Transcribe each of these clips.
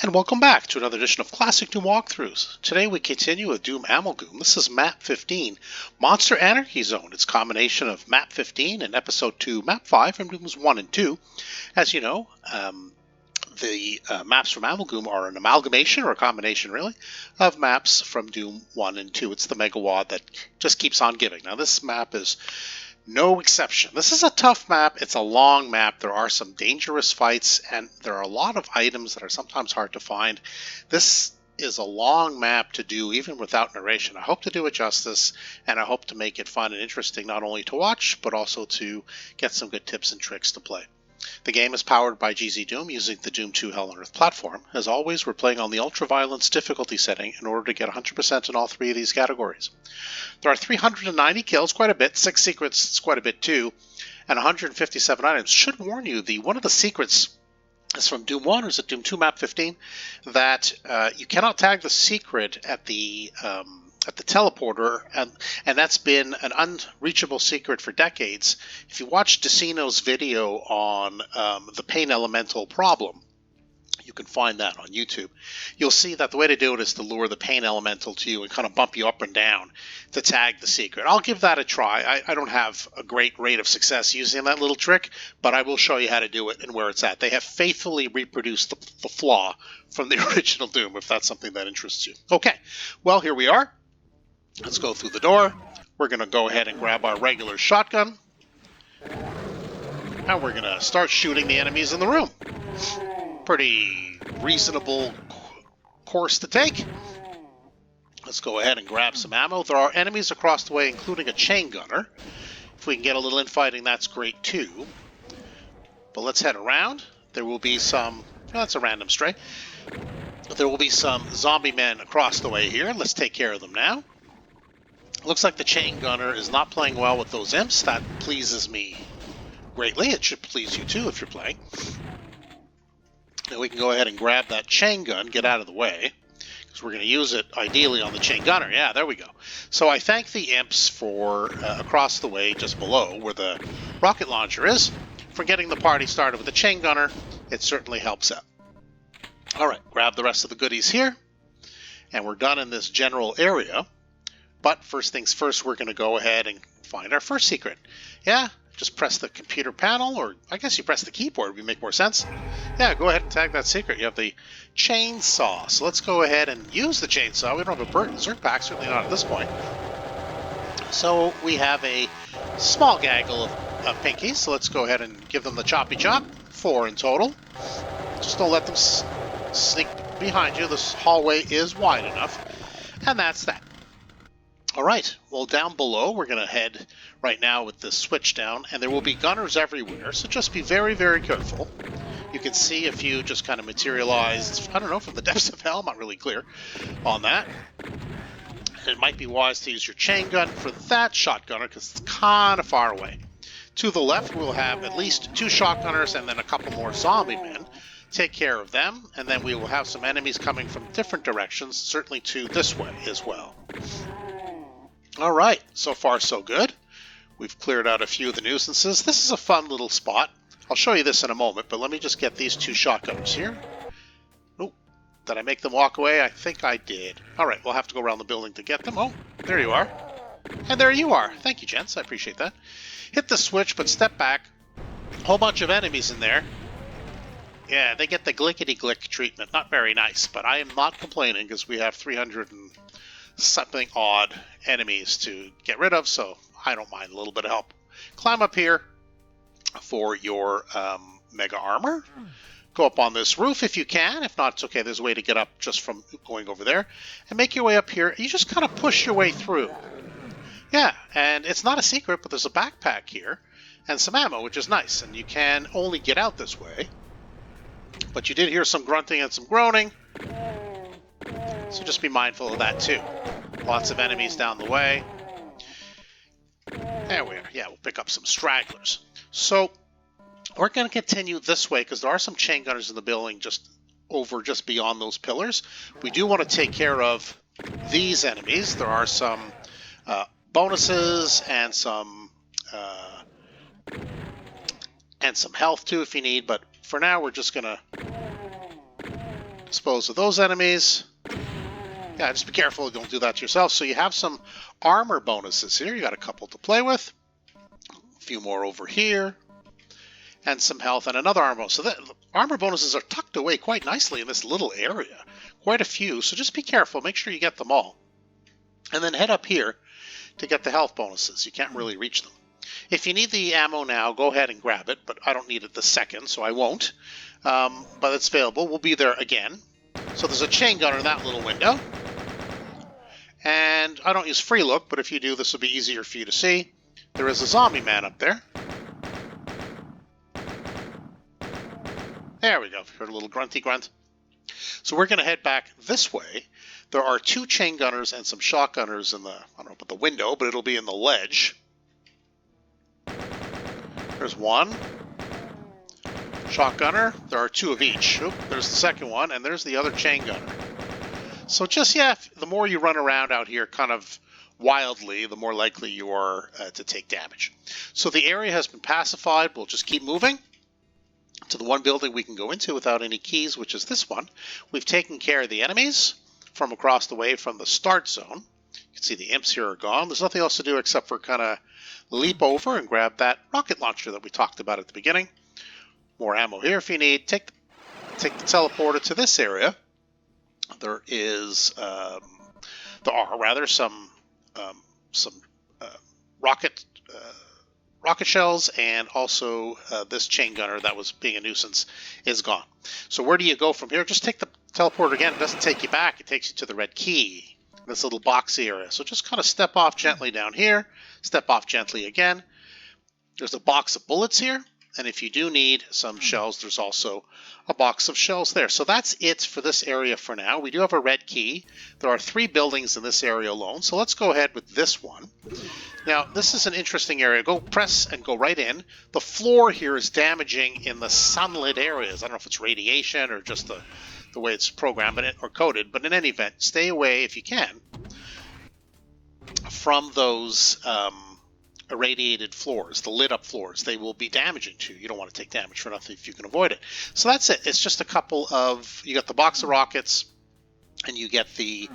And welcome back to another edition of Classic Doom Walkthroughs. Today we continue with Doom Amalgoom. This is Map 15, Monster Anarchy Zone. It's a combination of Map 15 and Episode 2, Map 5 from Dooms 1 and 2. As you know, the maps from Amalgoom are an amalgamation, or a combination really, of maps from Doom 1 and 2. It's the Megawad that just keeps on giving. Now this map is no exception. This is a tough map. It's a long map. There are some dangerous fights, and there are a lot of items that are sometimes hard to find. This is a long map to do even without narration. I hope to do it justice, and I hope to make it fun and interesting not only to watch, but also to get some good tips and tricks to play. The game is powered by GZDoom using the Doom 2 Hell on Earth platform. As always, we're playing on the Ultra-Violence difficulty setting in order to get 100% in all three of these categories. There are 390 kills, quite a bit, 6 secrets, quite a bit too, and 157 items. Should warn you, one of the secrets is from Doom 1, or is it Doom 2 Map 15, that you cannot tag the secret at the teleporter, and that's been an unreachable secret for decades. If you watch Decino's video on the Pain Elemental problem, you can find that on YouTube. You'll see that the way to do it is to lure the Pain Elemental to you and kind of bump you up and down to tag the secret. I'll give that a try. I don't have a great rate of success using that little trick, but I will show you how to do it and where it's at. They have faithfully reproduced the flaw from the original Doom, if that's something that interests you. Okay, well, here we are. Let's go through the door. We're going to go ahead and grab our regular shotgun. And we're going to start shooting the enemies in the room. Pretty reasonable course to take. Let's go ahead and grab some ammo. There are enemies across the way, including a chain gunner. If we can get a little infighting, that's great too. But let's head around. There will be some... that's a random stray. There will be some zombie men across the way here. Let's take care of them now. Looks like the chain gunner is not playing well with those imps. That pleases me greatly. It should please you too if you're playing. Now we can go ahead and grab that chain gun, get out of the way, because we're going to use it ideally on the chain gunner. Yeah, there we go. So I thank the imps for across the way, just below where the rocket launcher is, for getting the party started with the chain gunner. It certainly helps out. All right, grab the rest of the goodies here, and we're done in this general area. But first things first, we're going to go ahead and find our first secret. Yeah, just press the computer panel, or I guess you press the keyboard would make more sense. Yeah, go ahead and tag that secret. You have the chainsaw. So let's go ahead and use the chainsaw. We don't have a Zerk pack, certainly not at this point. So we have a small gaggle of pinkies. So let's go ahead and give them the choppy chop. 4 in total. Just don't let them sneak behind you. This hallway is wide enough. And that's that. All right, well, down below, we're going to head right now with the switch down, and there will be gunners everywhere, so just be very, very careful. You can see a few just kind of materialize, I don't know, from the depths of hell. I'm not really clear on that. It might be wise to use your chain gun for that shotgunner, because it's kind of far away. To the left, we'll have at least 2 shotgunners and then a couple more zombie men. Take care of them, and then we will have some enemies coming from different directions, certainly to this way as well. All right, so far so good. We've cleared out a few of the nuisances. This is a fun little spot. I'll show you this in a moment, but let me just get these 2 shotgunners here. Oh, did I make them walk away? I think I did. All right, we'll have to go around the building to get them. Oh, there you are. And there you are. Thank you, gents. I appreciate that. Hit the switch, but step back. Whole bunch of enemies in there. Yeah, they get the glickety-glick treatment. Not very nice, but I am not complaining because we have 300 and something odd enemies to get rid of, so I don't mind a little bit of help. Climb up here for your mega armor. Go up on this roof if you can. If not, it's okay. There's a way to get up just from going over there. And make your way up here. You just kind of push your way through. Yeah, and it's not a secret, but there's a backpack here and some ammo, which is nice. And you can only get out this way. But you did hear some grunting and some groaning. So just be mindful of that too. Lots of enemies down the way. There we are. Yeah, we'll pick up some stragglers. So we're going to continue this way because there are some chain gunners in the building just beyond those pillars. We do want to take care of these enemies. There are some bonuses and some health too if you need. But for now, we're just going to Dispose of those enemies. Yeah, just be careful, don't do that to yourself. So you have some armor bonuses here. You got a couple to play with. A few more over here. And some health and another armor bonus. So the armor bonuses are tucked away quite nicely in this little area. Quite a few, so just be careful. Make sure you get them all. And then head up here to get the health bonuses. You can't really reach them. If you need the ammo now, go ahead and grab it, but I don't need it this second, so I won't. But it's available. We'll be there again. So there's a chain gunner in that little window. And I don't use free look, but if you do, this will be easier for you to see. There is a zombie man up there. There we go. Heard a little grunty grunt. So we're going to head back this way. There are 2 chain gunners and some shotgunners in the, I don't know about the window, but it'll be in the ledge. There's one. Shotgunner. There are 2 of each. Oop, there's the second one, and there's the other chain gunner. So just, yeah, the more you run around out here kind of wildly, the more likely you are to take damage. So the area has been pacified. We'll just keep moving to the one building we can go into without any keys, which is this one. We've taken care of the enemies from across the way from the start zone. You can see the imps here are gone. There's nothing else to do except for kind of leap over and grab that rocket launcher that we talked about at the beginning. More ammo here if you need. Take the teleporter to this area. There is, there are rather some rocket shells, and also this chain gunner that was being a nuisance is gone. So where do you go from here? Just take the teleporter again. It doesn't take you back. It takes you to the red key, this little boxy area. So just kind of step off gently down here. Step off gently again. There's a box of bullets here. And if you do need some shells, there's also a box of shells there. So that's it for this area for now. We do have a red key. There are 3 buildings in this area alone. So let's go ahead with this one. Now, this is an interesting area. Go press and go right in. The floor here is damaging in the sunlit areas. I don't know if it's radiation or just the way it's programmed or coded. But in any event, stay away if you can from those irradiated floors, the lit up floors. They will be damaging to you. You don't want to take damage for nothing if you can avoid it. So that's it. It's just a couple of, you got the box of rockets and you get the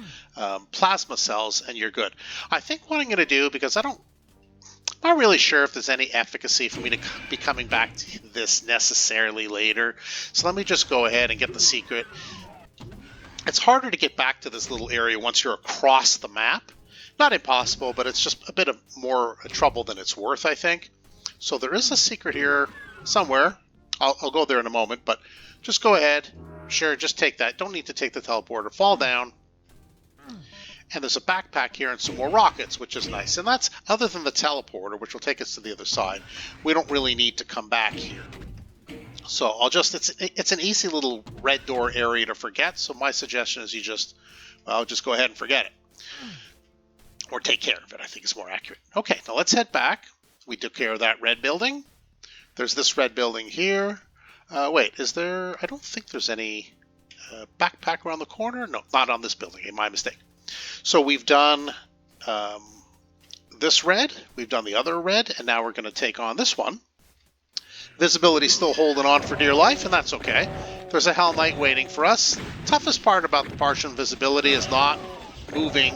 plasma cells and you're good. I think what I'm going to do, because I'm not really sure if there's any efficacy for me to be coming back to this necessarily later. So let me just go ahead and get the secret. It's harder to get back to this little area once you're across the map. Not impossible, but it's just a bit of more trouble than it's worth, I think. So there is a secret here somewhere. I'll go there in a moment, but just go ahead. Sure, just take that. Don't need to take the teleporter. Fall down. And there's a backpack here and some more rockets, which is nice. And that's, other than the teleporter, which will take us to the other side, we don't really need to come back here. So I'll just, it's an easy little red door area to forget. So my suggestion is you just go ahead and forget it. Or take care of it, I think is more accurate. Okay, now let's head back. We took care of that red building. There's this red building here. Wait, is there... I don't think there's any backpack around the corner. No, not on this building. My mistake. So we've done this red. We've done the other red. And now we're going to take on this one. Visibility's still holding on for dear life, and that's okay. There's a Hell Knight waiting for us. Toughest part about the partial invisibility is not moving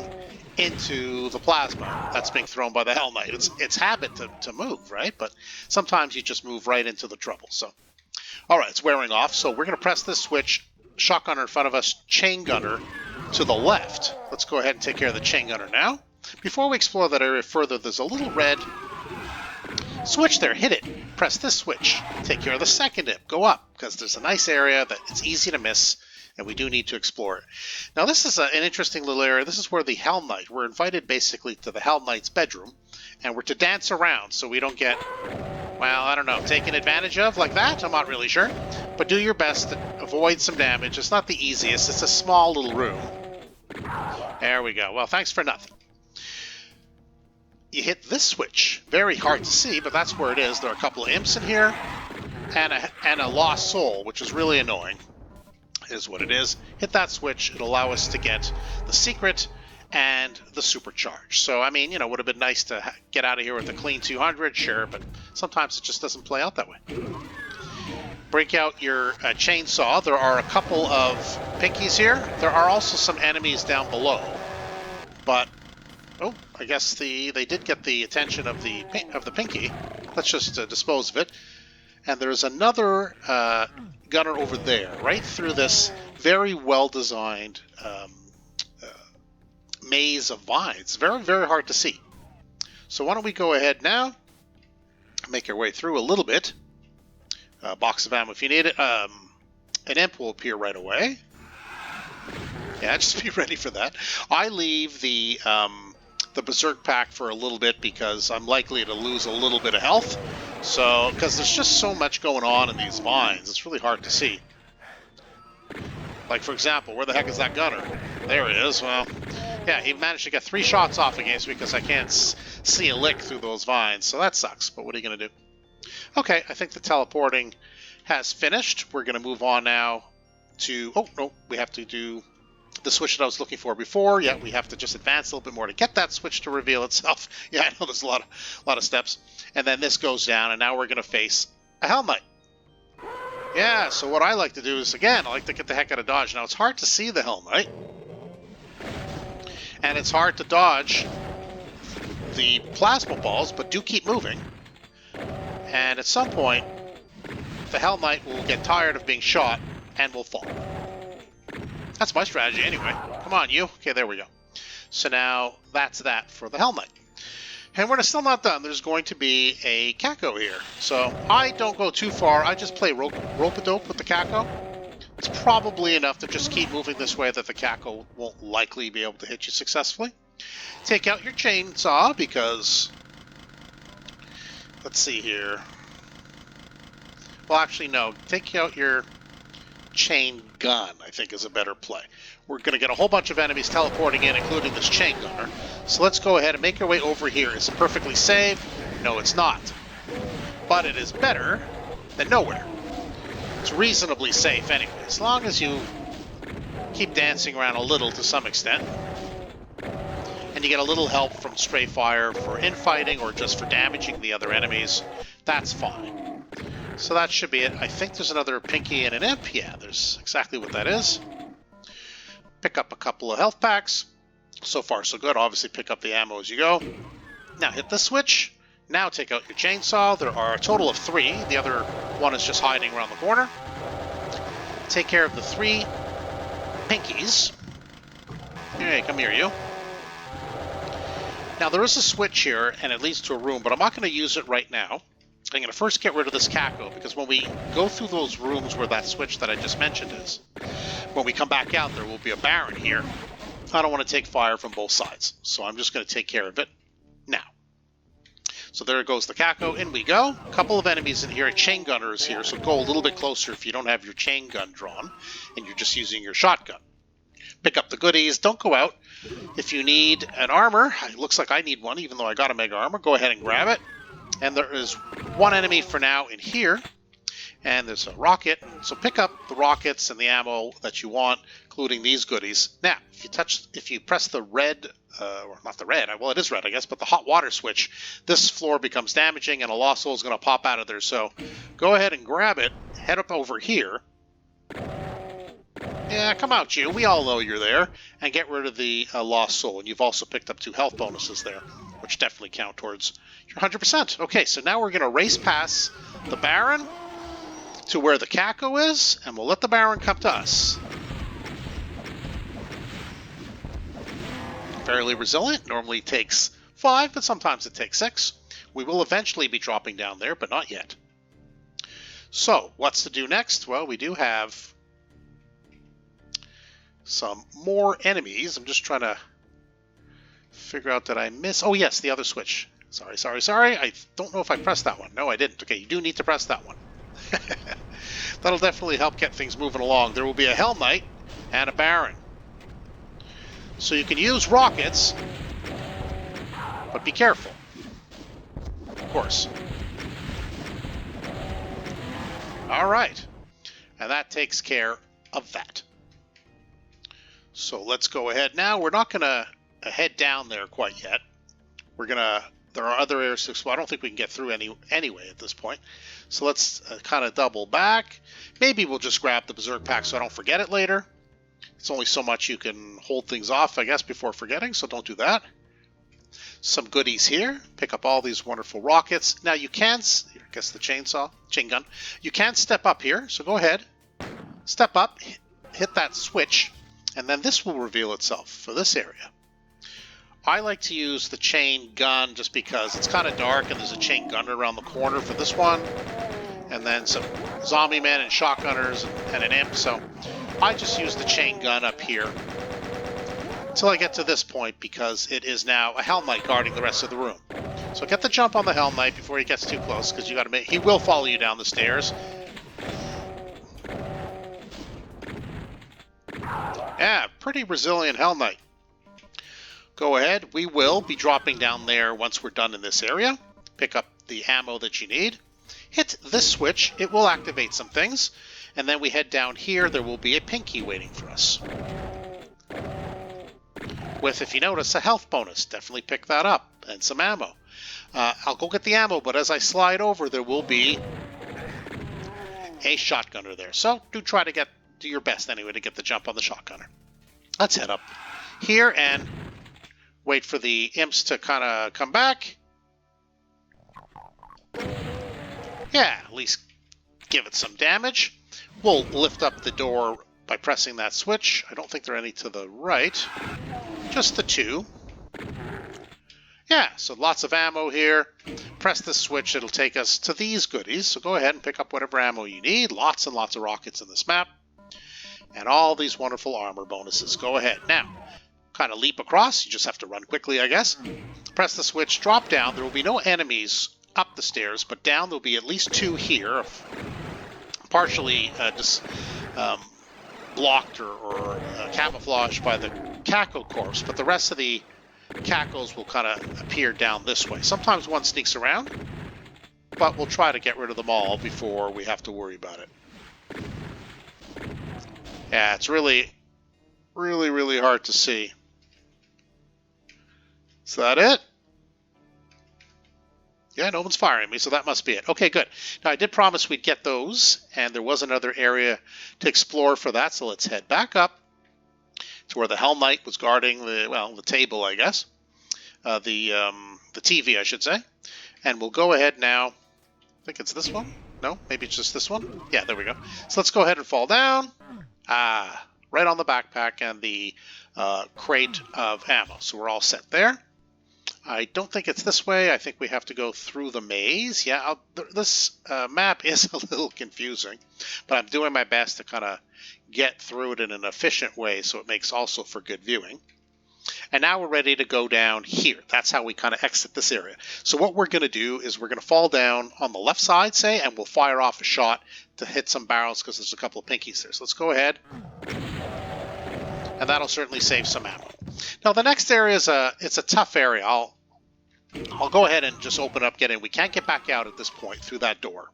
into the plasma that's being thrown by the Hell Knight. It's habit to move, right? But sometimes you just move right into the trouble. So, all right, it's wearing off. So we're going to press this switch. Shotgunner in front of us, chain gunner to the left. Let's go ahead and take care of the chain gunner now. Before we explore that area further, there's a little red switch there. Hit it. Press this switch. Take care of the second imp. Go up, because there's a nice area that it's easy to miss. And we do need to explore it. Now, this is an interesting little area. This is where the Hell Knight, we're invited basically to the Hell Knight's bedroom, and we're to dance around so we don't get, well, I don't know, taken advantage of like that? I'm not really sure. But do your best to avoid some damage. It's not the easiest. It's a small little room. There we go. Well, thanks for nothing. You hit this switch. Very hard to see, but that's where it is. There are a couple of imps in here, and a lost soul, which is really annoying. Is what it is. Hit that switch. It'll allow us to get the secret and the supercharge. So, I mean, you know, would have been nice to get out of here with a clean 200, sure, but sometimes it just doesn't play out that way. break out your chainsaw. There are a couple of pinkies here. There are also some enemies down below. But, oh, I guess they did get the attention of the pinky. Let's just dispose of it. And there's another gunner over there, right through this very well-designed maze of vines. Very, very hard to see. So why don't we go ahead now, make our way through a little bit. Box of ammo if you need it. An imp will appear right away. Yeah, just be ready for that. I leave the Berserk pack for a little bit because I'm likely to lose a little bit of health. So, because there's just so much going on in these vines, it's really hard to see. Like, for example, where the heck is that gunner? There he is. Well, yeah, he managed to get 3 shots off against me because I can't see a lick through those vines. So that sucks, but what are you going to do? Okay, I think the teleporting has finished. We're going to move on now to... Oh, no, we have to do the switch that I was looking for before. Yeah, we have to just advance a little bit more to get that switch to reveal itself. Yeah, I know there's a lot of steps. And then this goes down, and now we're going to face a Hell Knight. Yeah, so what I like to do is, again, I like to get the heck out of dodge. Now, it's hard to see the Hell Knight. And it's hard to dodge the plasma balls, but do keep moving. And at some point, the Hell Knight will get tired of being shot and will fall. That's my strategy anyway. Come on, you. Okay, there we go. So now that's that for the Hell Knight. And we're still not done. There's going to be a Kako here. So I don't go too far. I just play rope-a-dope with the Kako. It's probably enough to just keep moving this way that the Kako won't likely be able to hit you successfully. Take out your chainsaw because... Let's see here. Well, actually, no. Take out your chain gun, I think, is a better play. We're going to get a whole bunch of enemies teleporting in, including this chain gunner. So let's go ahead and make our way over here. Is it perfectly safe? No, it's not. But it is better than nowhere. It's reasonably safe anyway, as long as you keep dancing around a little to some extent. And you get a little help from stray fire for infighting or just for damaging the other enemies. That's fine. So that should be it. I think there's another pinky and an imp. Yeah, there's exactly what that is. Pick up a couple of health packs. So far, so good. Obviously, pick up the ammo as you go. Now hit the switch. Now take out your chainsaw. There are a total of 3. The other one is just hiding around the corner. Take care of the 3 pinkies. Hey, come here, you. Now, there is a switch here, and it leads to a room, but I'm not going to use it right now. I'm going to first get rid of this Kako, because when we go through those rooms where that switch that I just mentioned is, when we come back out, there will be a Baron here. I don't want to take fire from both sides, so I'm just going to take care of it now. So there goes the Kako. In we go. A couple of enemies in here. A chain gunner is here, so go a little bit closer if you don't have your chain gun drawn, and you're just using your shotgun. Pick up the goodies. Don't go out. If you need an armor, it looks like I need one, even though I got a mega armor. Go ahead and grab it. And there is one enemy for now in here. And there's a rocket. So pick up the rockets and the ammo that you want, including these goodies. Now, if you press the red, or not the red, well, it is red, I guess, but the hot water switch, this floor becomes damaging and a lost soul is going to pop out of there. So go ahead and grab it. Head up over here. Yeah, come out, you. We all know you're there. And get rid of the lost soul. And you've also picked up 2 health bonuses there, which definitely count towards your 100%. Okay, so now we're going to race past the Baron to where the Kako is, and we'll let the Baron come to us. Fairly resilient. Normally takes 5, but sometimes it takes 6. We will eventually be dropping down there, but not yet. So, what's to do next? Well, we do have some more enemies. I'm just trying to figure out that I miss... Oh, yes, the other switch. Sorry. I don't know if I pressed that one. No, I didn't. Okay, you do need to press that one. That'll definitely help get things moving along. There will be a Hell Knight and a Baron. So you can use rockets, but be careful. Of course. All right. And that takes care of that. So let's go ahead now. We're not going to head down there quite yet. We're going to there are other areas to explore. I don't think we can get through anyway at this point. So let's kind of double back. Maybe we'll just grab the Berserk Pack so I don't forget it later. It's only so much you can hold things off, I guess, before forgetting, so don't do that. Some goodies here. Pick up all these wonderful rockets. Now you can, I guess the chain gun. You can step up here, so go ahead. Step up, hit that switch, and then this will reveal itself for this area. I like to use the chain gun just because it's kind of dark and there's a chain gunner around the corner for this one. And then some zombie men and shotgunners and an imp, so I just use the chain gun up here until I get to this point because it is now a Hell Knight guarding the rest of the room. So get the jump on the Hell Knight before he gets too close because you got to he will follow you down the stairs. Yeah, pretty resilient Hell Knight. Go ahead. We will be dropping down there once we're done in this area. Pick up the ammo that you need. Hit this switch. It will activate some things. And then we head down here. There will be a pinky waiting for us. With, if you notice, a health bonus. Definitely pick that up. And some ammo. I'll go get the ammo, but as I slide over, there will be a shotgunner there. So do try to do your best anyway to get the jump on the shotgunner. Let's head up here and wait for the imps to kind of come back. Yeah, at least give it some damage. We'll lift up the door by pressing that switch. I don't think there are any to the right. Just the two. Yeah, so lots of ammo here. Press the switch, it'll take us to these goodies. So go ahead and pick up whatever ammo you need. Lots and lots of rockets in this map. And all these wonderful armor bonuses. Go ahead. Now, kind of leap across. You just have to run quickly, I guess. Press the switch, drop down. There will be no enemies up the stairs, but down there will be at least two here, partially just blocked or camouflaged by the cackle corpse, but the rest of the cackles will kind of appear down this way. Sometimes one sneaks around, but we'll try to get rid of them all before we have to worry about it. Yeah, it's really, really, really hard to see. Is that it? Yeah, no one's firing me, so that must be it. Okay, good. Now, I did promise we'd get those, and there was another area to explore for that, so let's head back up to where the Hell Knight was guarding the table, I guess. The TV, I should say. And we'll go ahead now. I think it's this one? No? Maybe it's just this one? Yeah, there we go. So let's go ahead and fall down. Right on the backpack and the crate of ammo. So we're all set there. I don't think it's this way. I think we have to go through the maze. Yeah, this map is a little confusing, but I'm doing my best to kind of get through it in an efficient way so it makes also for good viewing. And now we're ready to go down here. That's how we kind of exit this area. So what we're going to do is we're going to fall down on the left side, say, and we'll fire off a shot to hit some barrels because there's a couple of pinkies there. So let's go ahead. And that'll certainly save some ammo. Now the next area is it's a tough area. I'll go ahead and just open up, get in. We can't get back out at this point through that door.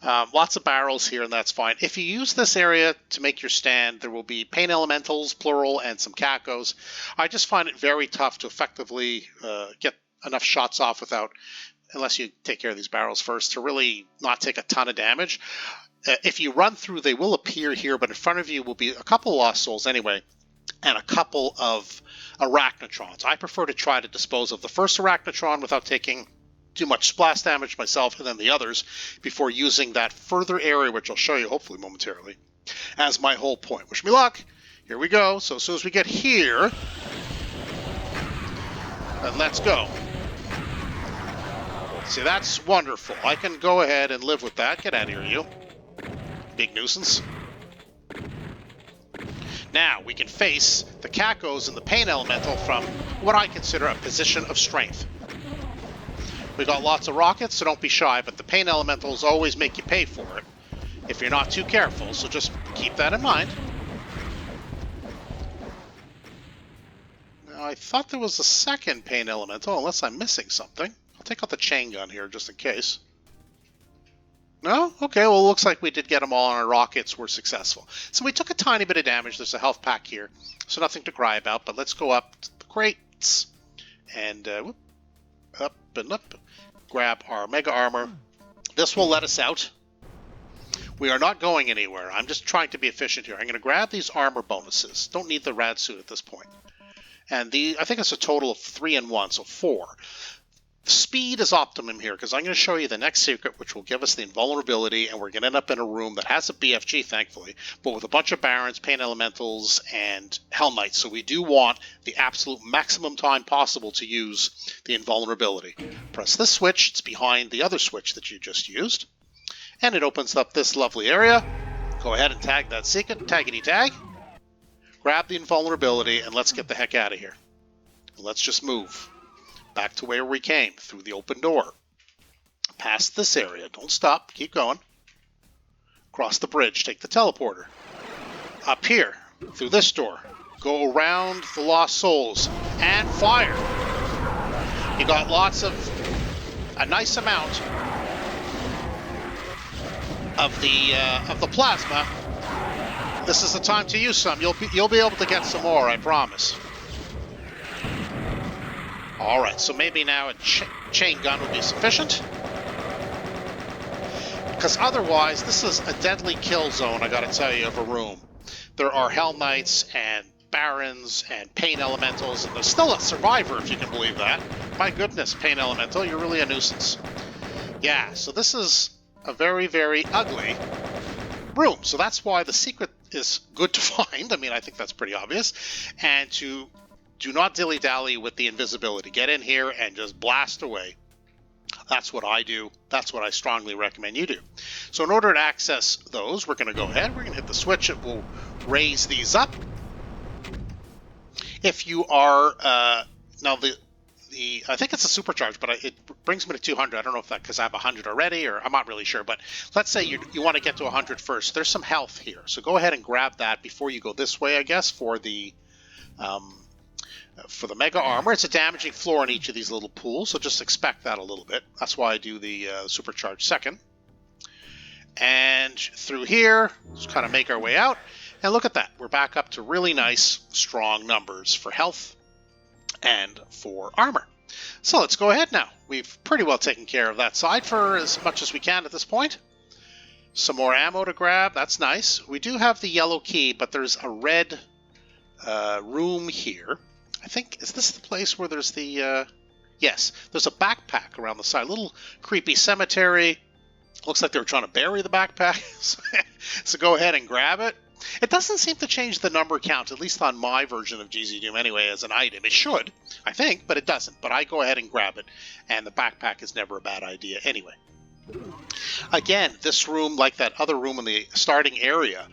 Lots of barrels here, and that's fine. If you use this area to make your stand, there will be pain elementals, plural, and some cacos. I just find it very tough to effectively get enough shots off unless you take care of these barrels first, to really not take a ton of damage. If you run through, they will appear here, but in front of you will be a couple Lost Souls anyway, and a couple of Arachnotrons. I prefer to try to dispose of the first Arachnotron without taking too much splash damage myself, and then the others before using that further area, which I'll show you hopefully momentarily, as my whole point. Wish me luck. Here we go. So as soon as we get here, and let's go. See, that's wonderful. I can go ahead and live with that. Get out of here, you. Big nuisance. Now, we can face the Cacos and the Pain Elemental from what I consider a position of strength. We got lots of rockets, so don't be shy, but the Pain Elementals always make you pay for it if you're not too careful, so just keep that in mind. Now, I thought there was a second Pain Elemental, unless I'm missing something. I'll take out the chain gun here just in case. No? Okay, well, it looks like we did get them all, and our rockets were successful. So we took a tiny bit of damage. There's a health pack here, so nothing to cry about, but let's go up to the crates. And, up open up, grab our Mega Armor. This will let us out. We are not going anywhere. I'm just trying to be efficient here. I'm going to grab these armor bonuses. Don't need the rad suit at this point. And I think it's a total of 3 and 1, so 4. Speed is optimum here because I'm going to show you the next secret, which will give us the invulnerability, and we're going to end up in a room that has a BFG, thankfully, but with a bunch of Barons, Pain Elementals, and Hell Knights. So we do want the absolute maximum time possible to use the invulnerability. Press this switch. It's behind the other switch that you just used, and it opens up this lovely area. Go ahead and tag that secret. Taggity tag. Grab the invulnerability, and let's get the heck out of here. Let's just move back to where we came, through the open door. Past this area. Don't stop. Keep going. Cross the bridge. Take the teleporter. Up here, through this door. Go around the Lost Souls. And fire. You got a nice amount of the plasma. This is the time to use some. You'll be able to get some more, I promise. Alright, so maybe now a chain gun will be sufficient. Because otherwise, this is a deadly kill zone, I gotta tell you, of a room. There are Hell Knights and Barons and Pain Elementals, and there's still a Survivor, if you can believe that. My goodness, Pain Elemental, you're really a nuisance. Yeah, so this is a very, very ugly room. So that's why the secret is good to find. I mean, I think that's pretty obvious. And to do not dilly-dally with the invisibility. Get in here and just blast away. That's what I do. That's what I strongly recommend you do. So in order to access those, we're going to go ahead. We're going to hit the switch. It will raise these up. If you are now I think it's a supercharge, but it brings me to 200. I don't know if that because I have 100 already, or I'm not really sure. But let's say you want to get to 100 first. There's some health here, so go ahead and grab that before you go this way, I guess, for the Mega Armor. It's a damaging floor in each of these little pools, so just expect that a little bit. That's why I do the supercharge second. And through here, just kind of make our way out. And look at that. We're back up to really nice, strong numbers for health and for armor. So let's go ahead now. We've pretty well taken care of that side for as much as we can at this point. Some more ammo to grab. That's nice. We do have the yellow key, but there's a red room here. I think, is this the place where there's the... yes, there's a backpack around the side. A little creepy cemetery. Looks like they were trying to bury the backpack. So go ahead and grab it. It doesn't seem to change the number count, at least on my version of GZDoom anyway, as an item. It should, I think, but it doesn't. But I go ahead and grab it, and the backpack is never a bad idea anyway. Again, this room, like that other room in the starting area,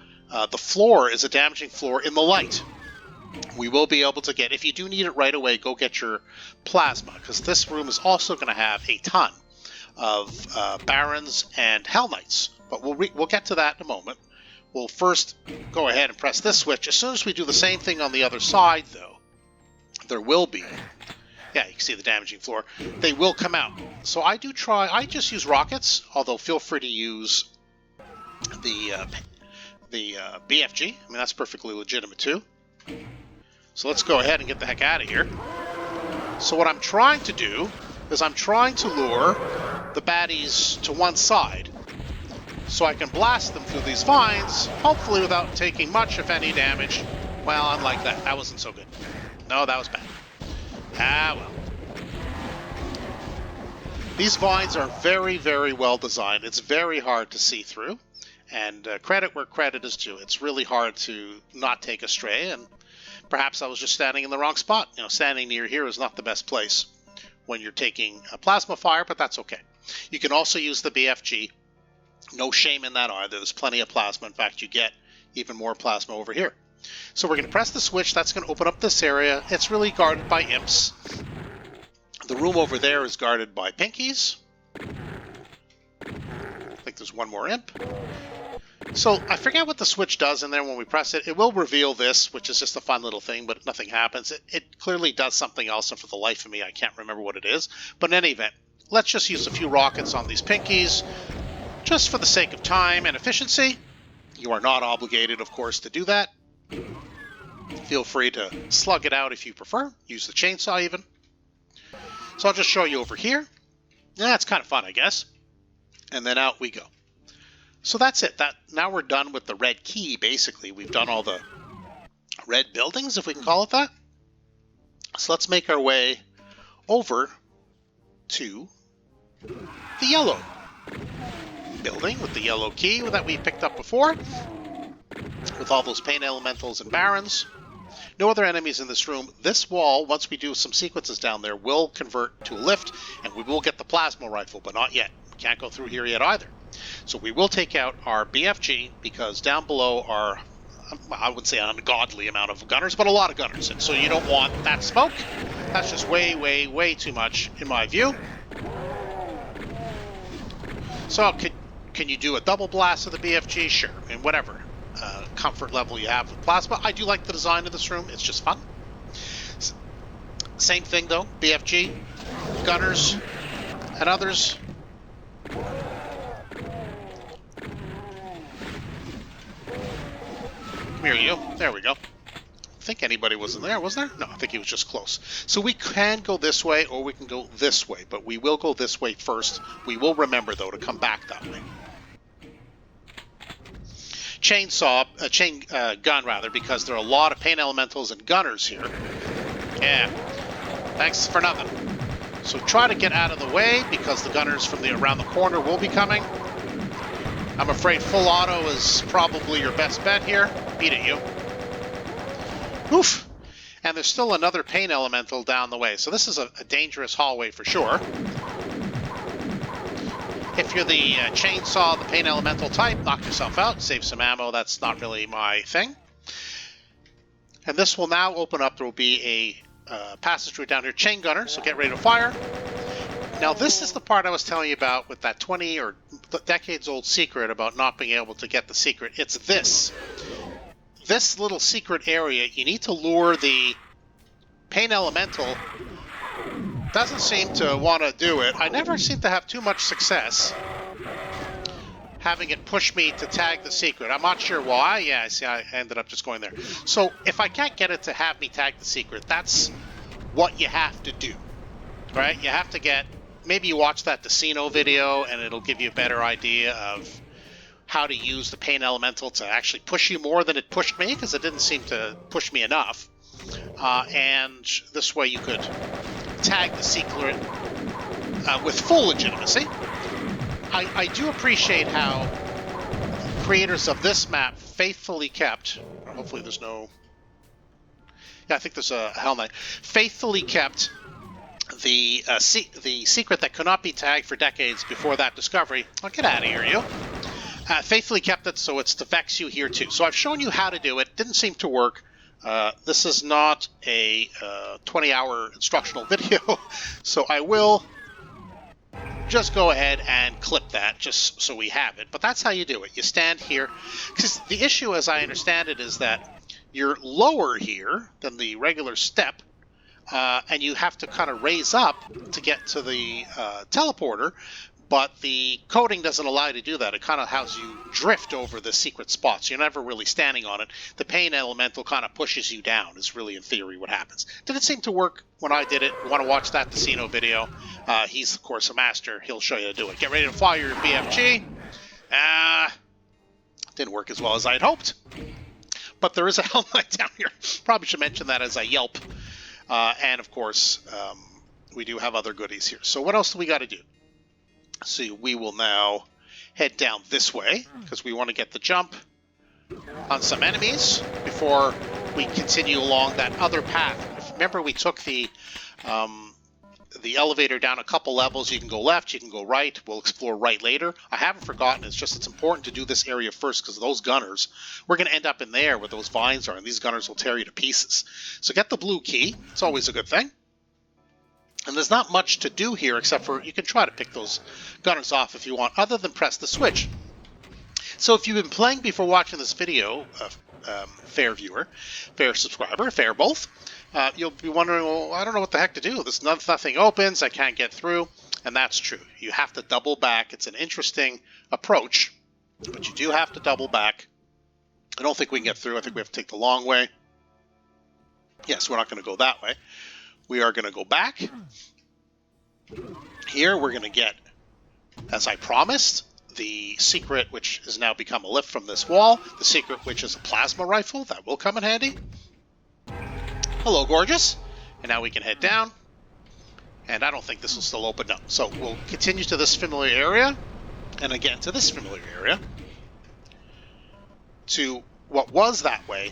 the floor is a damaging floor in the light. We will be able to get, if you do need it right away, go get your plasma, because this room is also going to have a ton of Barons and Hell Knights. But we'll get to that in a moment. We'll first go ahead and press this switch. As soon as we do the same thing on the other side, though, there will be, yeah, you can see the damaging floor, they will come out. So I just use rockets, although feel free to use the BFG. I mean, that's perfectly legitimate too. So let's go ahead and get the heck out of here. So what I'm trying to do is I'm trying to lure the baddies to one side so I can blast them through these vines, hopefully without taking much, if any, damage. Well, unlike that. That wasn't so good. No, that was bad. Ah, well. These vines are very, very well designed. It's very hard to see through. And credit where credit is due. It's really hard to not take a stray, and perhaps I was just standing in the wrong spot. You know, standing near here is not the best place when you're taking a plasma fire, but that's okay. You can also use the BFG. No shame in that either. There's plenty of plasma. In fact, you get even more plasma over here. So we're going to press the switch. That's going to open up this area. It's really guarded by imps. The room over there is guarded by pinkies. I think there's one more imp. So I forget what the switch does in there when we press it. It will reveal this, which is just a fun little thing, but nothing happens. It clearly does something else, and for the life of me, I can't remember what it is. But in any event, let's just use a few rockets on these pinkies, just for the sake of time and efficiency. You are not obligated, of course, to do that. Feel free to slug it out if you prefer. Use the chainsaw even. So I'll just show you over here. Yeah, it's kind of fun, I guess. And then out we go. So that's it. Now we're done with the red key, basically. We've done all the red buildings, if we can call it that. So let's make our way over to the yellow building with the yellow key that we picked up before, with all those pain elementals and barons. No other enemies in this room. This wall, once we do some sequences down there, will convert to a lift, and we will get the plasma rifle, but not yet. We can't go through here yet either. So we will take out our BFG, because down below are, I would say, an ungodly amount of gunners, but a lot of gunners. And so you don't want that smoke. That's just way, way, way too much, in my view. So can you do a double blast of the BFG? Sure, and whatever comfort level you have with plasma. I do like the design of this room. It's just fun. Same thing, though. BFG, gunners, and others. Come here, you. There we go. I think anybody was in there, was there? No, I think he was just close. So we can go this way, or we can go this way, but we will go this way first. We will remember, though, to come back that way. Chain gun, rather, because there are a lot of pain elementals and gunners here. Yeah, thanks for nothing. So try to get out of the way, because the gunners from around the corner will be coming. I'm afraid full auto is probably your best bet here. Beat it, you. Oof. And there's still another pain elemental down the way, so this is a dangerous hallway for sure. If you're the chainsaw, the pain elemental type, knock yourself out, save some ammo. That's not really my thing. And this will now open up. There will be a passage route down here, chain gunner, so get ready to fire. Now this is the part I was telling you about with that 20 or decades old secret about not being able to get the secret. It's this little secret area. You need to lure the pain elemental. Doesn't seem to want to do it. I never seem to have too much success having it push me to tag the secret. I'm not sure why. Yeah, I see, I ended up just going there. So if I can't get it to have me tag the secret, that's what you have to do, right? You have to get, maybe you watch that Decino video and it'll give you a better idea of how to use the pain elemental to actually push you more than it pushed me, because it didn't seem to push me enough. And this way you could tag the secret with full legitimacy. I do appreciate how creators of this map faithfully kept, hopefully there's no, yeah, I think there's a Hell Knight, faithfully kept the secret that could not be tagged for decades before that discovery. Oh, get out of here, you. Faithfully kept it so it's to vex you here too. So I've shown you how to do it. Didn't seem to work. This is not a 20-hour instructional video, so I will just go ahead and clip that just so we have it. But that's how you do it. You stand here, because the issue, as I understand it, is that you're lower here than the regular step, and you have to kind of raise up to get to the teleporter, but the coding doesn't allow you to do that. It kind of has you drift over the secret spots. You're never really standing on it. The pain elemental kind of pushes you down, is really, in theory, what happens. Did it seem to work when I did it? You want to watch that Decino video? He's, of course, a master. He'll show you how to do it. Get ready to fire your BFG. Didn't work as well as I had hoped. But there is a Hell Knight down here. Probably should mention that as a yelp. And, of course, we do have other goodies here. So what else do we got to do? So we will now head down this way, because we want to get the jump on some enemies before we continue along that other path. Remember, we took the elevator down a couple levels. You can go left, you can go right. We'll explore right later. I haven't forgotten. It's just it's important to do this area first, because those gunners, we're going to end up in there where those vines are, and these gunners will tear you to pieces. So get the blue key. It's always a good thing. And there's not much to do here, except for you can try to pick those gunners off if you want, other than press the switch. So if you've been playing before watching this video, fair viewer, fair subscriber, fair both, you'll be wondering, well, I don't know what the heck to do. There's nothing opens, I can't get through, and that's true. You have to double back. It's an interesting approach, but you do have to double back. I don't think we can get through. I think we have to take the long way. Yes, we're not going to go that way. We are going to go back, Here we're going to get, as I promised, the secret, which has now become a lift from this wall. The secret, which is a plasma rifle. That will come in handy. Hello, gorgeous. And now we can head down. And I don't think this will still open up. So we'll continue to this familiar area. And again to this familiar area. To what was that way.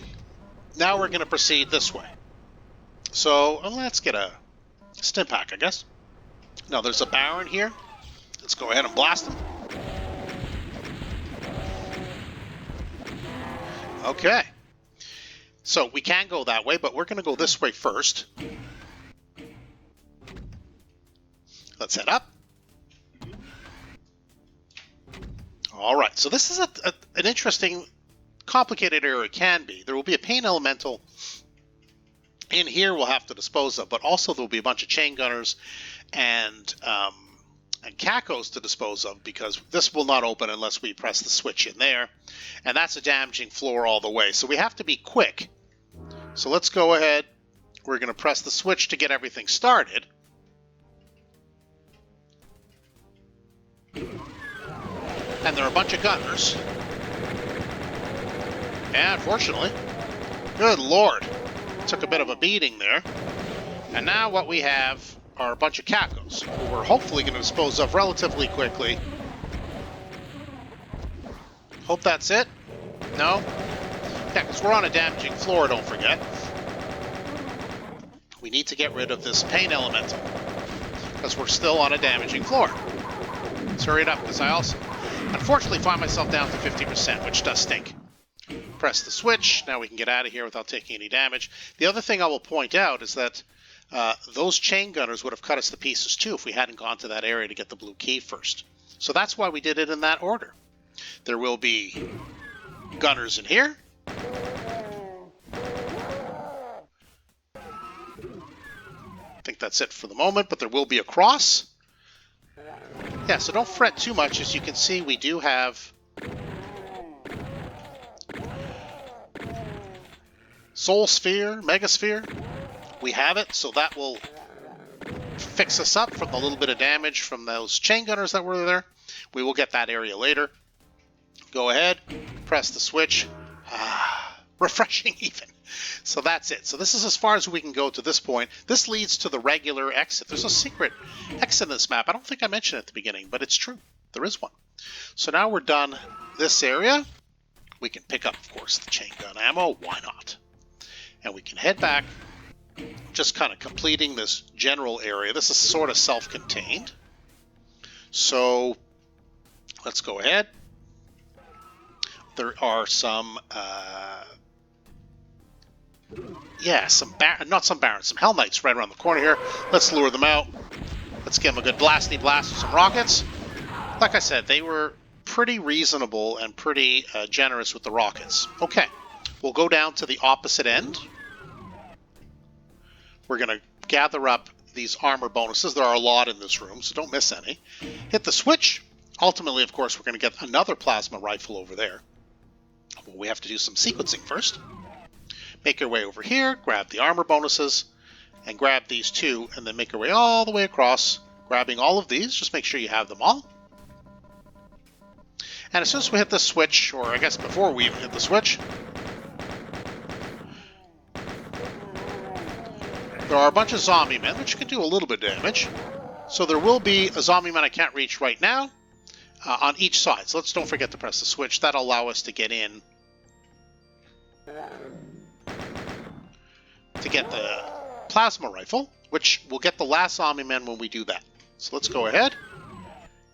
Now we're going to proceed this way. So let's get a stim pack, I guess. Now there's a Baron here. Let's go ahead and blast him. Okay. So we can go that way, but we're going to go this way first. Let's head up. All right. So this is an interesting, complicated area. It can be. There will be a pain elemental in here we'll have to dispose of, but also there will be a bunch of chain gunners and cacos to dispose of, because this will not open unless we press the switch in there, and that's a damaging floor all the way. So we have to be quick. So let's go ahead. We're going to press the switch to get everything started. And there are a bunch of gunners. And unfortunately, good lord, took a bit of a beating there. And now what we have are a bunch of cacos, who we're hopefully going to dispose of relatively quickly. Hope that's it. No? Yeah, because we're on a damaging floor, don't forget. We need to get rid of this pain elemental, because we're still on a damaging floor. Let's hurry it up, because I also, unfortunately, find myself down to 50%, which does stink. Press the switch. Now we can get out of here without taking any damage. The other thing I will point out is that those chain gunners would have cut us to pieces too if we hadn't gone to that area to get the blue key first. So that's why we did it in that order. There will be gunners in here. I think that's it for the moment, but there will be a cross. Yeah, so don't fret too much. As you can see, we do have Soul Sphere, Mega Sphere. We have it, so that will fix us up from the little bit of damage from those chain gunners that were there. We will get that area later. Go ahead, press the switch. Refreshing even. So that's it. So this is as far as we can go to this point. This leads to the regular exit. There's a secret exit in this map. I don't think I mentioned it at the beginning, but it's true. There is one. So now we're done this area. We can pick up, of course, the chain gun ammo. Why not? And we can head back, just kind of completing this general area. This is sort of self-contained. So let's go ahead. There are some, some Hell Knights right around the corner here. Let's lure them out. Let's give them a good blasty blast with some rockets. Like I said, they were pretty reasonable and pretty generous with the rockets. Okay, we'll go down to the opposite end. We're going to gather up these armor bonuses. There are a lot in this room, so don't miss any. Hit the switch. Ultimately, of course, we're going to get another plasma rifle over there. Well, we have to do some sequencing first. Make our way over here, grab the armor bonuses, and grab these two, and then make our way all the way across, grabbing all of these. Just make sure you have them all. And as soon as we hit the switch, or I guess before we even hit the switch, there are a bunch of zombie men, which can do a little bit of damage. So there will be a zombie man I can't reach right now on each side. So don't forget to press the switch. That'll allow us to get in to get the plasma rifle, which we'll get the last zombie man when we do that. So let's go ahead,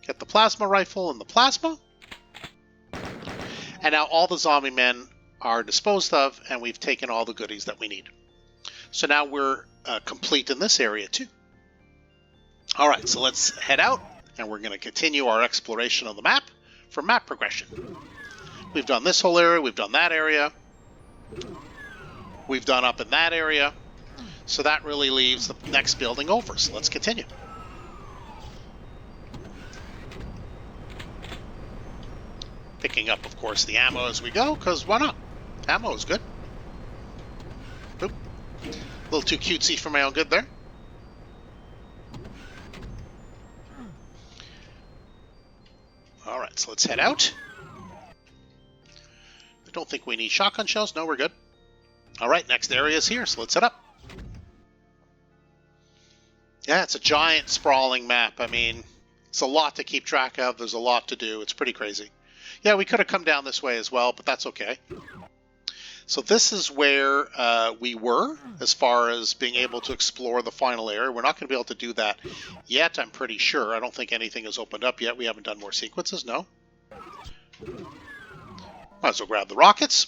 get the plasma rifle and the plasma. And now all the zombie men are disposed of, and we've taken all the goodies that we need. So now we're complete in this area too. All right, so let's head out, and we're going to continue our exploration of the map for map progression. We've done this whole area, we've done that area, we've done up in that area, so that really leaves the next building over. So let's continue. Picking up, of course, the ammo as we go, because why not? Ammo is good. Oop. A little too cutesy for my own good there. Alright, so let's head out. I don't think we need shotgun shells. No, we're good. Alright, next area is here, so let's head up. Yeah, it's a giant, sprawling map. I mean, it's a lot to keep track of. There's a lot to do. It's pretty crazy. Yeah, we could have come down this way as well, but that's okay. So this is where we were as far as being able to explore the final area. We're not going to be able to do that yet, I'm pretty sure. I don't think anything has opened up yet. We haven't done more sequences, no. Might as well grab the rockets.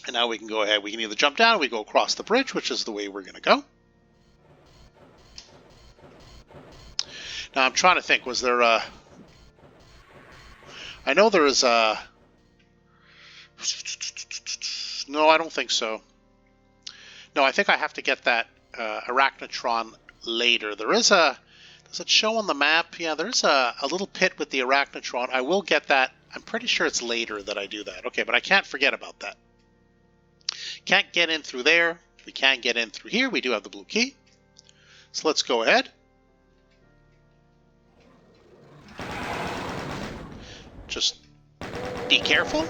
And now we can go ahead. We can either jump down or we go across the bridge, which is the way we're going to go. Now I'm trying to think, was there a... I know there is a... No, I don't think so. No, I think I have to get that Arachnotron later. There is a... Does it show on the map? Yeah, there's a little pit with the Arachnotron. I will get that. I'm pretty sure it's later that I do that. Okay, but I can't forget about that. Can't get in through there. We can get in through here. We do have the blue key. So let's go ahead. Just be careful.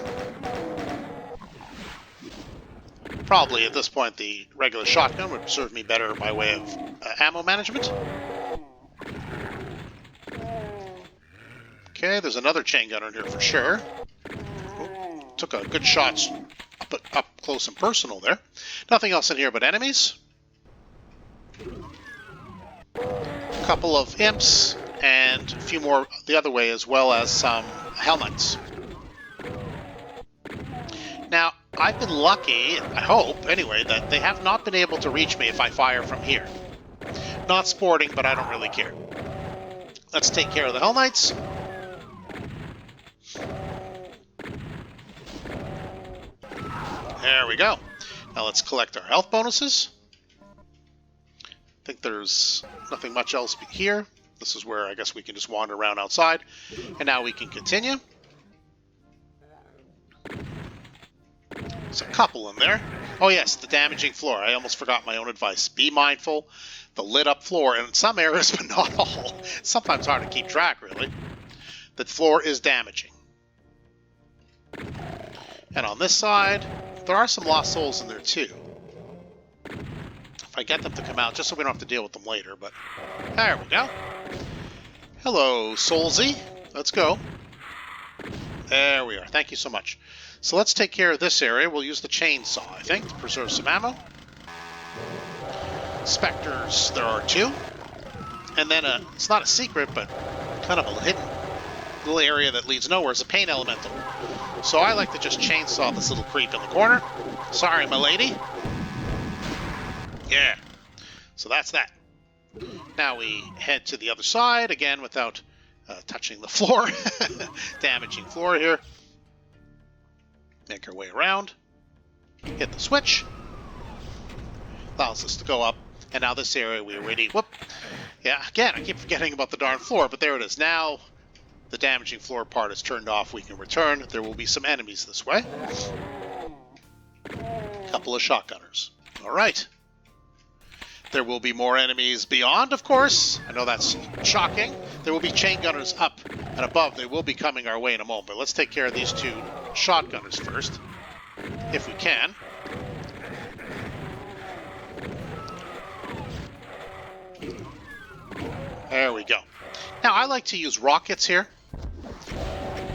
Probably at this point the regular shotgun would serve me better by way of ammo management. Okay, there's another chain gunner in here for sure. Oh, took a good shot up close and personal there. Nothing else in here but enemies. A couple of imps and a few more the other way, as well as some Hell Knights. Now, I've been lucky, I hope, anyway, that they have not been able to reach me if I fire from here. Not sporting, but I don't really care. Let's take care of the Hell Knights. There we go. Now let's collect our health bonuses. I think there's nothing much else here. This is where I guess we can just wander around outside. And now we can continue. There's a couple in there. Oh yes, the damaging floor. I almost forgot my own advice. Be mindful. The lit up floor, in some areas, but not all. It's sometimes hard to keep track, really. The floor is damaging. And on this side, there are some lost souls in there too. If I get them to come out, just so we don't have to deal with them later, but there we go. Hello, Soulsy. Let's go. There we are. Thank you so much. So let's take care of this area. We'll use the chainsaw, I think, to preserve some ammo. Spectres, there are two. And then it's not a secret, but kind of a hidden little area that leads nowhere. It's a pain elemental. So I like to just chainsaw this little creep in the corner. Sorry, my lady. Yeah. So that's that. Now we head to the other side, again, without touching the floor. Damaging floor here. Make our way around. Hit the switch. Allows us to go up. And now this area we already... Whoop. Yeah, again, I keep forgetting about the darn floor, but there it is. Now the damaging floor part is turned off. We can return. There will be some enemies this way. Couple of shotgunners. All right. There will be more enemies beyond, of course. I know that's shocking. There will be chain gunners up and above. They will be coming our way in a moment. But let's take care of these two shotgunners first, if we can. There we go. Now, I like to use rockets here.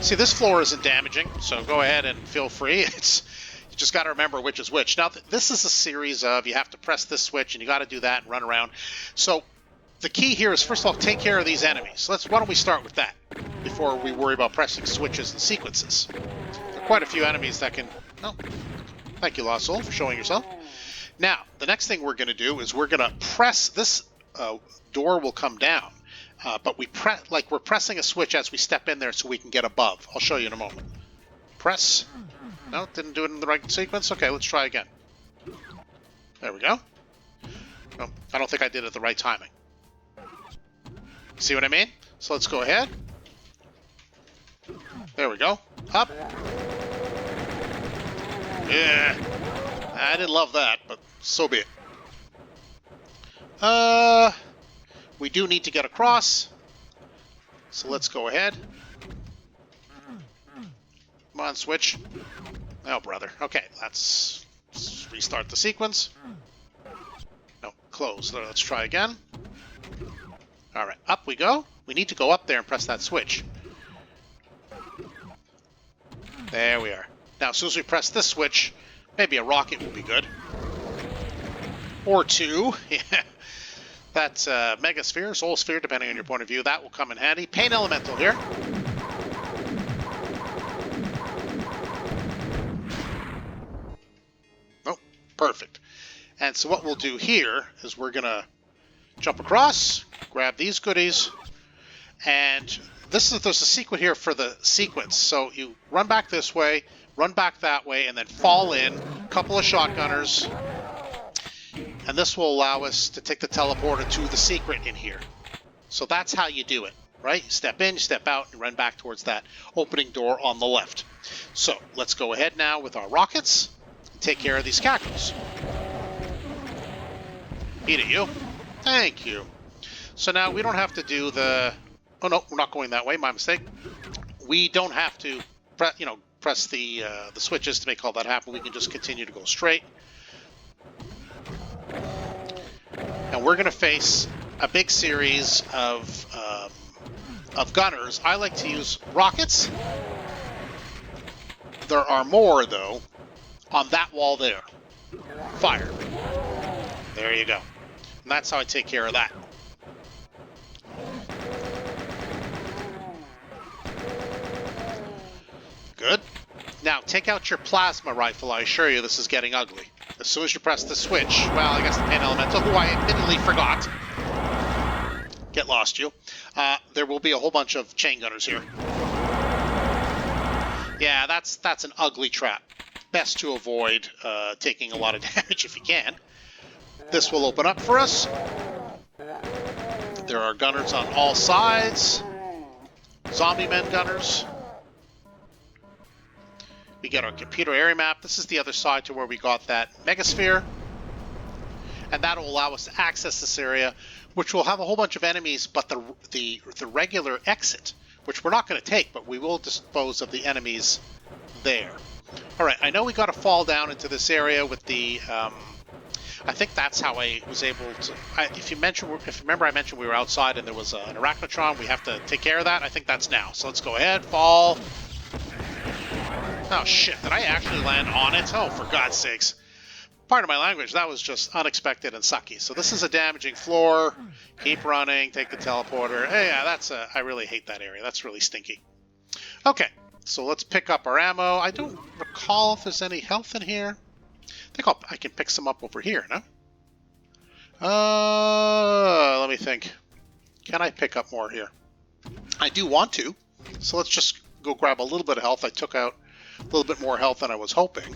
See, this floor isn't damaging, so go ahead and feel free. You just got to remember which is which. Now, this is a series of, you have to press this switch, and you got to do that and run around. So the key here is, first of all, take care of these enemies. Why don't we start with that before we worry about pressing switches and sequences. There are quite a few enemies that can... Oh, thank you, Lost Soul, for showing yourself. Now, the next thing we're going to do is we're going to press this... door will come down, but we're pressing a switch as we step in there so we can get above. I'll show you in a moment. Press. No, didn't do it in the right sequence. Okay, let's try again. There we go. No, I don't think I did it the right timing. See what I mean? So let's go ahead. There we go. Up. Yeah. I didn't love that, but so be it. We do need to get across, so let's go ahead. Come on, switch. Oh, brother. Okay, let's restart the sequence. No, close. Let's try again. All right, up we go. We need to go up there and press that switch. There we are. Now, as soon as we press this switch, maybe a rocket would be good. Or two. Yeah. That's Mega Sphere, Soul Sphere, depending on your point of view. That will come in handy. Pain Elemental here. Oh, perfect. And so what we'll do here is we're going to jump across, grab these goodies, and there's a secret here for the sequence. So you run back this way, run back that way, and then fall in, a couple of shotgunners, and this will allow us to take the teleporter to the secret in here. So that's how you do it, right? You step in, you step out, and run back towards that opening door on the left. So let's go ahead now with our rockets and take care of these cackles. Eat it, you. Thank you. So now we don't have to do the... Oh, no, we're not going that way. My mistake. We don't have to press the switches to make all that happen. We can just continue to go straight. And we're going to face a big series of gunners. I like to use rockets. There are more, though, on that wall there. Fire. There you go. And that's how I take care of that. Good. Now, take out your plasma rifle. I assure you this is getting ugly. As soon as you press the switch, well, I guess the Pain Elemental, who I admittedly forgot. Get lost, you. There will be a whole bunch of chain gunners here. Yeah, that's an ugly trap. Best to avoid taking a lot of damage if you can. This will open up for us. There are gunners on all sides. Zombie men gunners. We get our computer area map. This is the other side to where we got that megasphere. And that will allow us to access this area, which will have a whole bunch of enemies, but the regular exit, which we're not going to take, but we will dispose of the enemies there. All right, I know we got to fall down into this area with the... I think that's how I was able to... If you remember I mentioned we were outside and there was an arachnotron, we have to take care of that. I think that's now. So let's go ahead, fall... Oh, shit. Did I actually land on it? Oh, for God's sakes. Pardon my language. That was just unexpected and sucky. So this is a damaging floor. Keep running. Take the teleporter. Hey, yeah, that's I really hate that area. That's really stinky. Okay. So let's pick up our ammo. I don't recall if there's any health in here. I think I can pick some up over here, no? Let me think. Can I pick up more here? I do want to. So let's just go grab a little bit of health. I took out a little bit more health than I was hoping.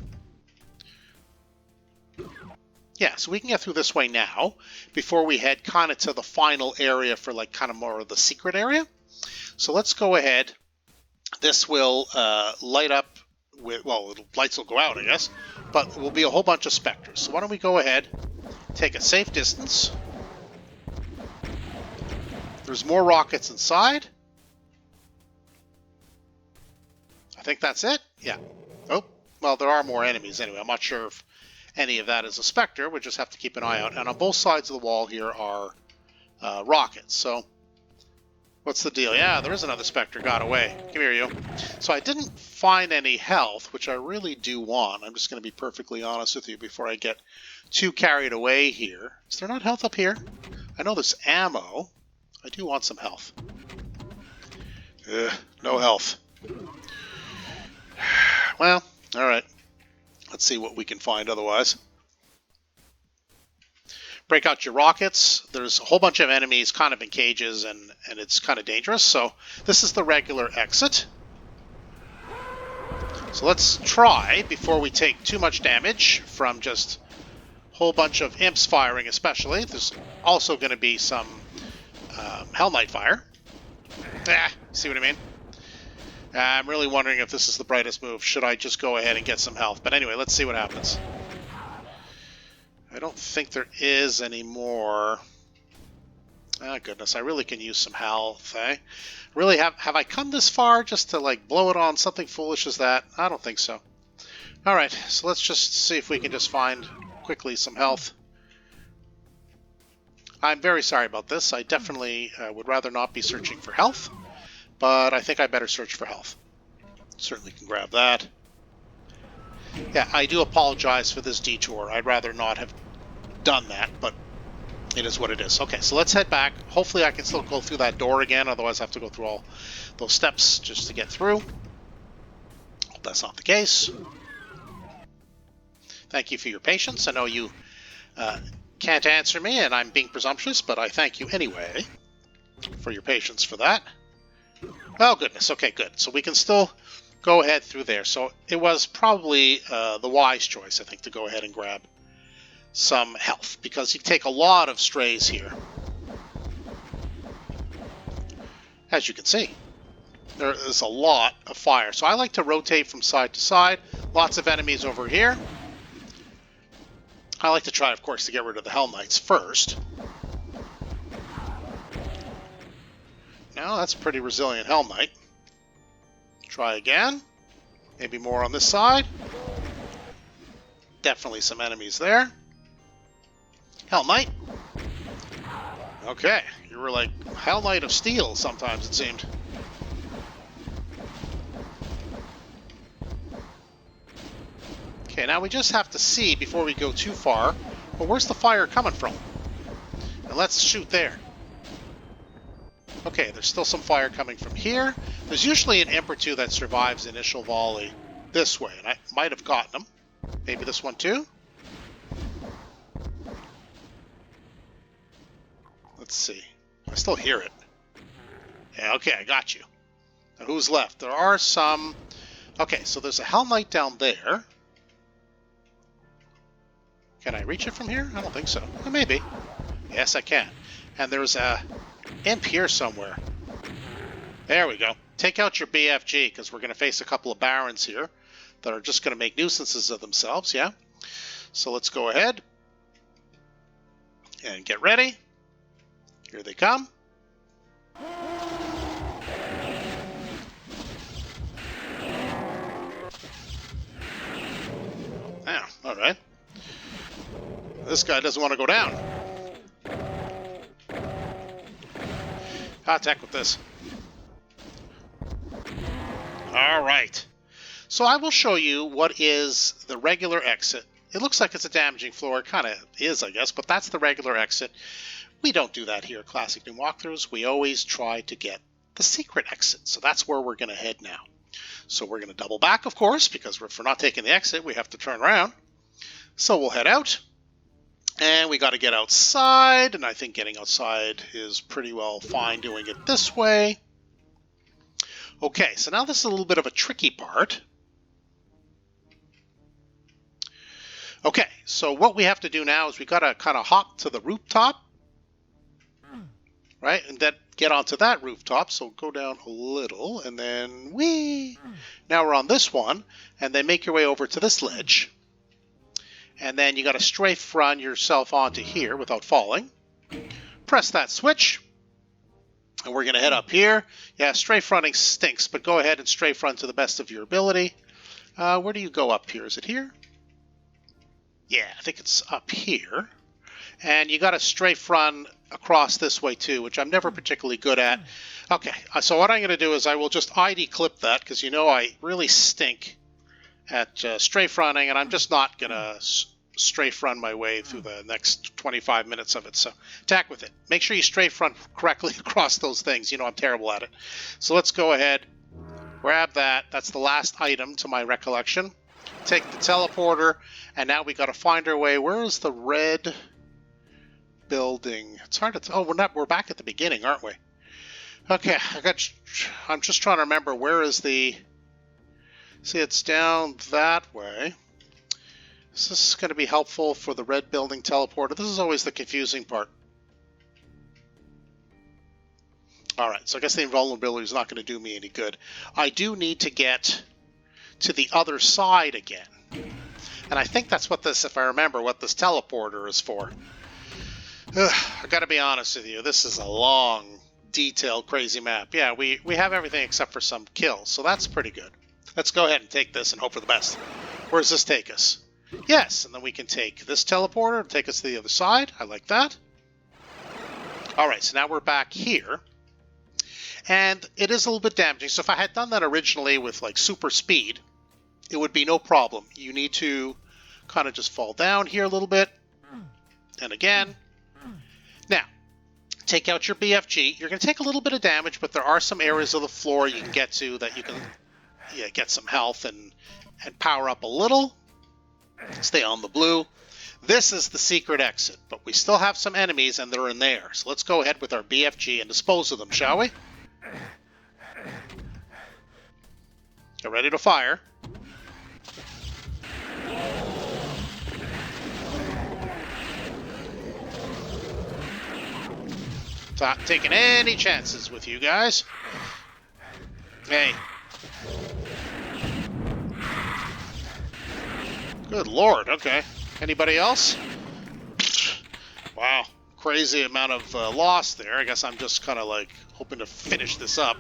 Yeah, so we can get through this way now before we head kind of to the final area for like kind of more of the secret area. So let's go ahead. This will light up with, well, lights will go out, I guess, but it will be a whole bunch of specters. So why don't we go ahead, take a safe distance. There's more rockets inside. I think that's it. Yeah. Oh, well, there are more enemies anyway. I'm not sure if any of that is a specter. We just have to keep an eye out. And on both sides of the wall here are rockets. So what's the deal? Yeah, there is another specter. Got away. Come here, you. So I didn't find any health, which I really do want. I'm just going to be perfectly honest with you before I get too carried away here. Is there not health up here? I know there's ammo. I do want some health. No health. Well, all right. Let's see what we can find otherwise. Break out your rockets. There's a whole bunch of enemies kind of in cages, and it's kind of dangerous. So this is the regular exit. So let's try, before we take too much damage from just a whole bunch of imps firing especially. There's also going to be some Hell Knight fire. See what I mean? I'm really wondering if this is the brightest move. Should I just go ahead and get some health? But anyway, let's see what happens. I don't think there is any more. Ah, goodness, I really can use some health, eh? Really, have I come this far just to, like, blow it on something foolish as that? I don't think so. Alright, so let's just see if we can just find, quickly, some health. I'm very sorry about this. I definitely would rather not be searching for health, but I think I better search for health. Certainly can grab that. Yeah, I do apologize for this detour. I'd rather not have done that, but it is what it is. Okay, so let's head back. Hopefully I can still go through that door again, otherwise I have to go through all those steps just to get through. Hope that's not the case. Thank you for your patience. I know you can't answer me, and I'm being presumptuous, but I thank you anyway for your patience for that. Oh, goodness. Okay, good. So we can still go ahead through there. So it was probably the wise choice, I think, to go ahead and grab some health, because you take a lot of strays here. As you can see, there is a lot of fire. So I like to rotate from side to side. Lots of enemies over here. I like to try, of course, to get rid of the Hell Knights first. Now, that's a pretty resilient Hell Knight. Try again. Maybe more on this side. Definitely some enemies there. Hell Knight. Okay, you were like Hell Knight of Steel sometimes, it seemed. Okay, now we just have to see, before we go too far, well, where's the fire coming from? And let's shoot there. Okay, there's still some fire coming from here. There's usually an imp or two that survives the initial volley this way, and I might have gotten them. Maybe this one too? Let's see. I still hear it. Yeah, okay, I got you. Now, who's left? There are some... Okay, so there's a Hell Knight down there. Can I reach it from here? I don't think so. Oh, maybe. Yes, I can. And there's a imp here somewhere. There we go. Take out your BFG, because we're going to face a couple of barons here that are just going to make nuisances of themselves, yeah? So let's go ahead and get ready. Here they come. Yeah, all right. This guy doesn't want to go down. Attack with this. All right. So I will show you what is the regular exit. It looks like it's a damaging floor. It kind of is, I guess, but that's the regular exit. We don't do that here at Classic Doom Walkthroughs. We always try to get the secret exit. So that's where we're going to head now. So we're going to double back, of course, because if we're not taking the exit, we have to turn around. So we'll head out. And we got to get outside, and I think getting outside is pretty well fine doing it this way. Okay, so now this is a little bit of a tricky part. Okay, so what we have to do now is we got to kind of hop to the rooftop, right? And then get onto that rooftop, so go down a little, and then whee! Now we're on this one, and then make your way over to this ledge. And then you got to strafe run yourself onto here without falling. Press that switch. And we're going to head up here. Yeah, strafe running stinks, but go ahead and strafe run to the best of your ability. Where do you go up here? Is it here? Yeah, I think it's up here. And you got to strafe run across this way too, which I'm never particularly good at. Okay, so what I'm going to do is I will just ID clip that, because you know I really stink at strafe running, and I'm just not going to strafe run my way through the next 25 minutes of it. So attack with it. Make sure you strafe run correctly across those things. You know I'm terrible at it. So let's go ahead, grab that. That's the last item to my recollection. Take the teleporter, and now we got to find our way. Where is the red building? It's hard to... Oh, we're back at the beginning, aren't we? Okay, I'm just trying to remember where is the... See, it's down that way. Is this going to be helpful for the red building teleporter? This is always the confusing part. Alright, so I guess the invulnerability is not going to do me any good. I do need to get to the other side again. And I think that's what this, if I remember, what this teleporter is for. I got to be honest with you, this is a long detailed, crazy map. Yeah, we have everything except for some kills, so that's pretty good. Let's go ahead and take this and hope for the best. Where does this take us? Yes, and then we can take this teleporter and take us to the other side. I like that. Alright, so now we're back here. And it is a little bit damaging, so if I had done that originally with like super speed, it would be no problem. You need to kind of just fall down here a little bit. And again. Now, take out your BFG. You're going to take a little bit of damage, but there are some areas of the floor you can get to that you can get some health and power up a little. Stay on the blue. This is the secret exit, but we still have some enemies and they're in there. So let's go ahead with our BFG and dispose of them, shall we? Get ready to fire. Not taking any chances with you guys. Hey. Good lord, okay. Anybody else? Wow, crazy amount of loss there. I guess I'm just kind of like hoping to finish this up.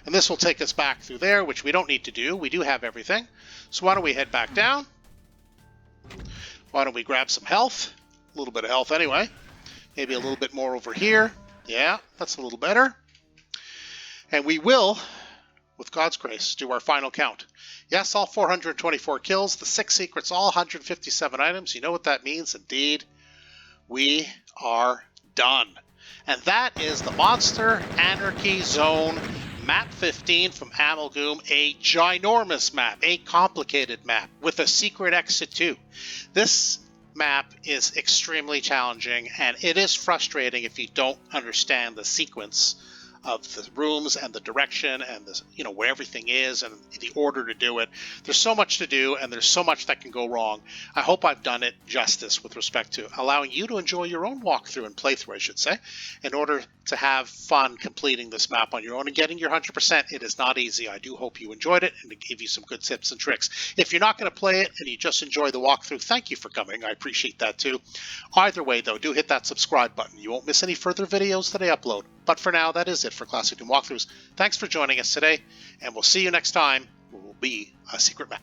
And this will take us back through there, which we don't need to do. We do have everything. So why don't we head back down? Why don't we grab some health? A little bit of health anyway. Maybe a little bit more over here. Yeah, that's a little better. And we will, with God's grace, do our final count. Yes, all 424 kills, the 6 secrets, all 157 items. You know what that means? Indeed, we are done. And that is the Monster Anarchy Zone Map 15 from Amalgoom, a ginormous map, a complicated map with a secret exit too. This map is extremely challenging, and it is frustrating if you don't understand the sequence of the rooms and the direction and the, where everything is and the order to do it. There's so much to do and there's so much that can go wrong. I hope I've done it justice with respect to allowing you to enjoy your own walkthrough and playthrough, I should say, in order to have fun completing this map on your own and getting your 100%. It is not easy. I do hope you enjoyed it and it gave you some good tips and tricks. If you're not going to play it and you just enjoy the walkthrough, thank you for coming. I appreciate that too. Either way though, do hit that subscribe button. You won't miss any further videos that I upload. But for now, that is it for Classic Doom Walkthroughs. Thanks for joining us today, and we'll see you next time, where will be a secret map.